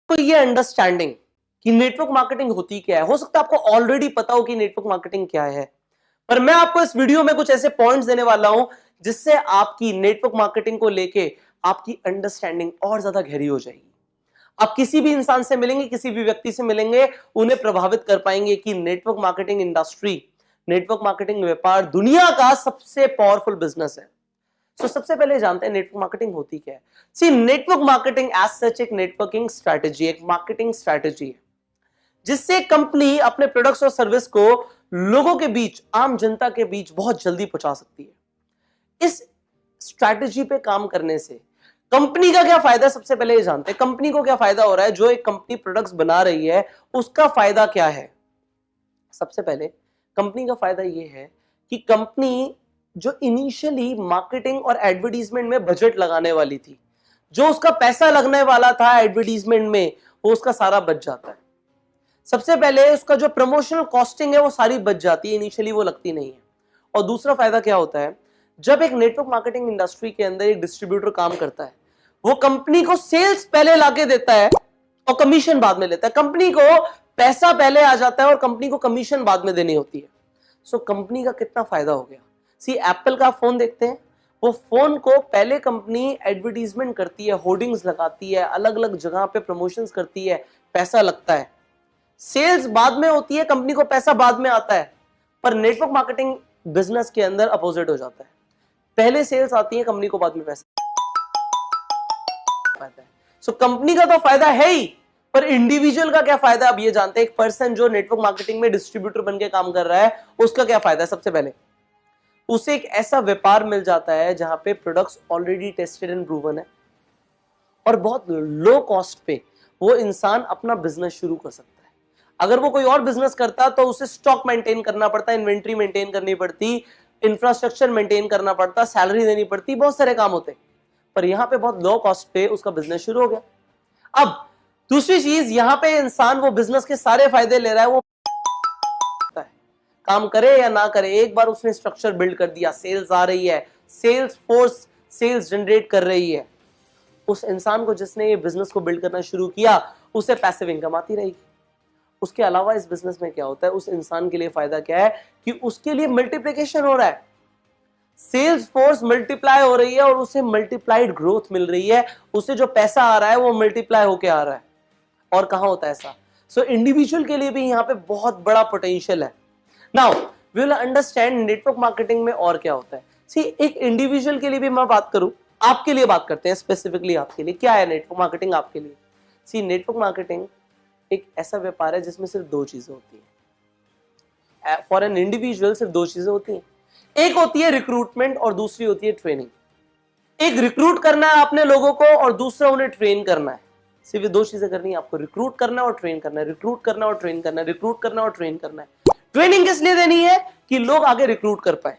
तो ये अंडरस्टैंडिंग कि नेटवर्क मार्केटिंग होती क्या है, हो सकता है आपको ऑलरेडी पता हो कि नेटवर्क मार्केटिंग क्या है, पर मैं आपको इस वीडियो में कुछ ऐसे पॉइंट्स देने वाला हूं जिससे आपकी नेटवर्क मार्केटिंग को लेके आपकी अंडरस्टैंडिंग और ज्यादा गहरी हो जाएगी। आप किसी भी इंसान से मिलेंगे, किसी भी व्यक्ति से मिलेंगे, उन्हें प्रभावित कर पाएंगे कि network marketing industry, network marketing व्यापार दुनिया का सबसे पावरफुल बिजनेस है। तो सबसे पहले जानते हैं नेटवर्क मार्केटिंग होती क्या है। सी, नेटवर्क मार्केटिंग एज सच एक नेटवर्किंग स्ट्रैटेजी, एक मार्केटिंग स्ट्रैटेजी है जिससे कंपनी अपने प्रोडक्ट्स और सर्विस को लोगों के बीच, आम जनता के बीच बहुत जल्दी पहुंचा सकती है। इस स्ट्रैटेजी पे काम करने से कंपनी का क्या फायदा, सबसे पहले ये जानते हैं कंपनी को क्या फायदा हो रहा है। जो एक कंपनी प्रोडक्ट्स बना रही है उसका फायदा क्या है। सबसे पहले कंपनी का फायदा यह है कि कंपनी जो इनिशियली मार्केटिंग और एडवर्टीजमेंट में बजट लगाने वाली थी, जो उसका पैसा लगने वाला था एडवर्टीजमेंट में, वो उसका सारा बच जाता है। सबसे पहले उसका जो प्रमोशनल कॉस्टिंग है वो सारी बच जाती है, इनिशियली वो लगती नहीं है। और दूसरा फायदा क्या होता है, जब एक नेटवर्क मार्केटिंग इंडस्ट्री के अंदर एक डिस्ट्रीब्यूटर काम करता है, वो कंपनी को सेल्स पहले लाके देता है और कमीशन बाद में लेता है। कंपनी को पैसा पहले आ जाता है और कंपनी को कमीशन बाद में देनी होती है। सो कंपनी का कितना फायदा हो गया। सी, एप्पल का फोन देखते हैं, वो फोन को पहले कंपनी एडवर्टीजमेंट करती है, होर्डिंग्स लगाती है, अलग अलग जगह पे प्रमोशंस करती है, पैसा लगता है, सेल्स बाद में होती है, कंपनी को पैसा बाद में आता है। पर नेटवर्क मार्केटिंग बिजनेस के अंदर अपोजिट हो जाता है, पहले सेल्स आती है, कंपनी को बाद में पैसा आता है। सो कंपनी का तो फायदा है ही, पर इंडिविजुअल का क्या फायदा, अब ये जानते हैं। एक पर्सन जो नेटवर्क मार्केटिंग में डिस्ट्रीब्यूटर बनके काम कर रहा है, उसका क्या फायदा है। सबसे पहले उसे एक ऐसा व्यापार मिल जाता है जहां पे products already tested and proven है और बहुत लो कॉस्ट पे वो इंसान अपना बिजनेस शुरू कर सकता है। अगर वो कोई और बिजनेस करता तो उसे स्टॉक मेंटेन करना पड़ता, इन्वेंट्री मेंटेन करनी पड़ती, इंफ्रास्ट्रक्चर मेंटेन करना पड़ता, सैलरी देनी पड़ती, बहुत सारे काम होते। पर यहां पे बहुत लो कॉस्ट पे उसका बिजनेस शुरू हो गया। अब दूसरी चीज, यहां पे इंसान वो बिजनेस के सारे फायदे ले रहा है, वो काम करे या ना करे, एक बार उसने स्ट्रक्चर बिल्ड कर दिया, सेल्स आ रही है, सेल्स फोर्स सेल्स जनरेट कर रही है, उस इंसान को जिसने ये बिजनेस को बिल्ड करना शुरू किया उसे पैसिव इनकम आती रहेगी। उसके अलावा इस बिजनेस में क्या होता है, उस इंसान के लिए फायदा क्या है कि उसके लिए मल्टीप्लिकेशन हो रहा है, सेल्स फोर्स मल्टीप्लाई हो रही है और उसे मल्टीप्लाइड ग्रोथ मिल रही है, उसे जो पैसा आ रहा है वो मल्टीप्लाई होके आ रहा है। और कहां होता है ऐसा। सो इंडिविजुअल के लिए भी यहां पे बहुत बड़ा पोटेंशियल है। Now we will understand network marketing में और क्या होता है। सी, एक इंडिविजुअल के लिए भी मैं बात करूं, आपके लिए बात करते हैं, स्पेसिफिकली आपके लिए क्या है नेटवर्क मार्केटिंग आपके लिए। सी, नेटवर्क मार्केटिंग एक ऐसा व्यापार है जिसमें सिर्फ दो चीजें होती है। फॉर एन इंडिविजुअल सिर्फ दो चीजें होती हैं, एक होती है रिक्रूटमेंट और दूसरी होती है ट्रेनिंग। एक रिक्रूट करना है अपने लोगों को और दूसरा उन्हें ट्रेन करना है। सिर्फ दो चीजें करनी है आपको, रिक्रूट करना है और ट्रेन करना है, रिक्रूट करना और ट्रेन करना है, रिक्रूट करना और ट्रेन करना है। ट्रेनिंग किस लिए देनी है कि लोग आगे रिक्रूट कर पाए।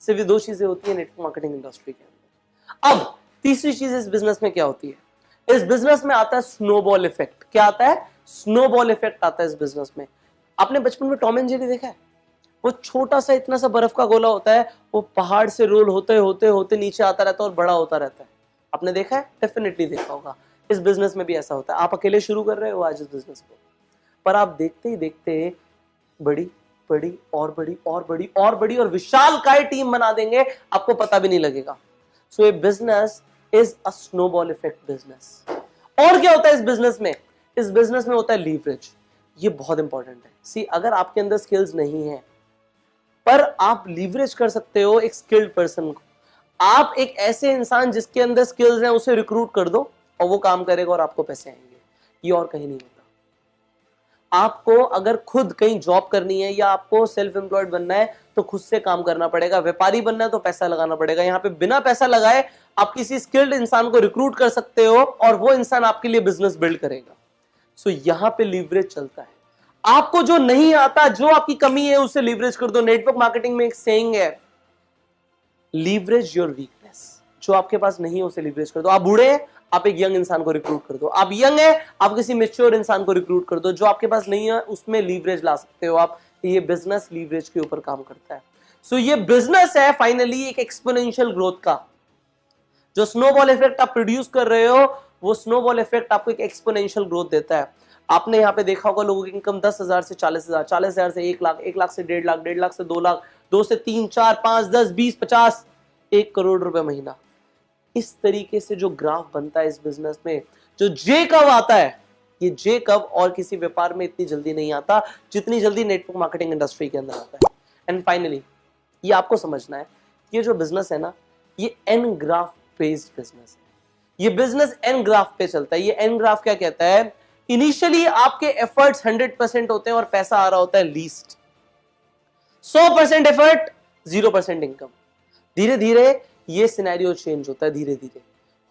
सिर्फ दो चीजें होती है नेटवर्क मार्केटिंग इंडस्ट्री के अंदर। अब तीसरी चीज इस बिजनेस में क्या होती है, इस बिजनेस में आता है स्नोबॉल इफेक्ट। क्या आता है, स्नोबॉल इफेक्ट आता है इस बिजनेस में। आपने बचपन में टॉम एंड जेरी देखा है, वो छोटा सा इतना सा बर्फ का गोला होता है, वो पहाड़ से रोल होते होते होते नीचे आता रहता है और बड़ा होता रहता है। आपने देखा है, डेफिनेटली देखा होगा। इस बिजनेस में भी ऐसा होता है। आप अकेले शुरू कर रहे हो आज इस बिजनेस को, पर आप देखते ही देखते बड़ी बड़ी और बड़ी और बड़ी और बड़ी और विशाल काय टीम बना देंगे, आपको पता भी नहीं लगेगा। So a business is a snowball effect business. और क्या होता है इस बिजनेस में, इस बिजनेस में होता है लीवरेज। ये बहुत इंपॉर्टेंट है। सी, अगर आपके अंदर स्किल्स नहीं है पर आप लीवरेज कर सकते हो एक स्किल्ड पर्सन को। आप एक ऐसे इंसान जिसके अंदर स्किल्स हैं उसे रिक्रूट कर दो और वो काम करेगा और आपको पैसे आएंगे। ये और कहीं नहीं होता। आपको अगर खुद कहीं जॉब करनी है या आपको सेल्फ एम्प्लॉयड बनना है तो खुद से काम करना पड़ेगा। व्यापारी बनना है तो पैसा लगाना पड़ेगा। यहाँ पे बिना पैसा लगाए आप किसी स्किल्ड इंसान को रिक्रूट कर सकते हो और वो इंसान आपके लिए बिजनेस बिल्ड करेगा। सो यहाँ पे लीवरेज चलता है। आपको जो नहीं आता, जो आपकी कमी है, उसे लीवरेज कर दो। नेटवर्क मार्केटिंग में एक सेइंग है, लीवरेज योर वीकनेस। जो आपके पास नहीं है उसे लीवरेज कर दो। आप बूढ़े हैं, आप एक यंग इंसान को रिक्रूट कर दो। आप यंग है, आप किसी मैच्योर इंसान को रिक्रूट कर दो। जो आपके पास नहीं है उसमें लीवरेज ला सकते हो आप। ये बिजनेस लीवरेज के ऊपर काम करता है। सो ये बिजनेस है फाइनली एक एक्सपोनेंशियल ग्रोथ का। जो स्नोबॉल इफेक्ट आप प्रोड्यूस कर रहे हो वो स्नोबॉल इफेक्ट आपको एक एक्सपोनेंशियल ग्रोथ देता है। आपने यहाँ पे देखा होगा लोगों की इनकम 10,000 से 40,000, 40,000 से 1 लाख, 1 लाख से 1.5 लाख, 1.5 लाख से 2 लाख, 2 से 3, 4, 5, 10, 20, 50, 1 करोड़ रुपए महीना। इस तरीके से जो ग्राफ बनता है इस बिजनेस में, जो जे कब आता है, ये जे कब और किसी व्यापार में इतनी जल्दी नहीं आता जितनी जल्दी नेटवर्क मार्केटिंग इंडस्ट्री के अंदर आता है। एंड फाइनली ये आपको समझना है, ये जो बिजनेस है ना, ये एन ग्राफ बेस्ड बिजनेस है। ये बिजनेस एन ग्राफ पे चलता है। ये एन ग्राफ क्या कहता है, इनिशियली आपके एफर्ट्स 100% होते हैं और पैसा आ रहा होता है लीस्ट। 100% effort, 0% income. धीरे धीरे ये सिनेरियो चेंज होता है, धीरे धीरे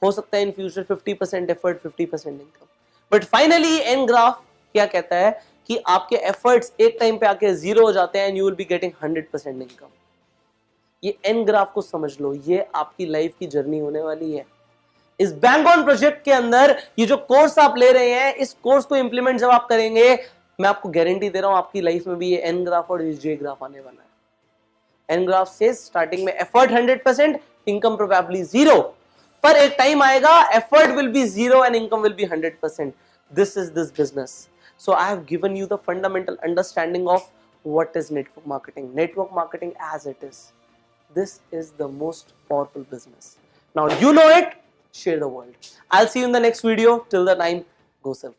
हो सकता है in future 50% effort, 50% income. But finally an graph क्या कहता है कि आपके एफर्ट्स एक टाइम पे आके 0 हो जाते हैं and you will be getting 100% income. ये एन ग्राफ को समझ लो, ये आपकी लाइफ की जर्नी होने वाली है। इस बैंक ऑन प्रोजेक्ट के अंदर ये जो कोर्स आप ले रहे हैं, इस कोर्स को इंप्लीमेंट जब आप करेंगे, मैं आपको गारंटी दे रहा हूं आपकी लाइफ में भी ये एन ग्राफ और ये जे ग्राफ आने वाला है। एन ग्राफ से स्टार्टिंग में एफर्ट 100%, इनकम प्रोबेबली 0, पर एक टाइम आएगा effort will be 0 and income will be 100%. This is this business. So I have given you the fundamental understanding of what is network marketing. Network marketing as it is. This is the most powerful business. Now you know it, share the world. I'll see you in the next video. Till the time, go self.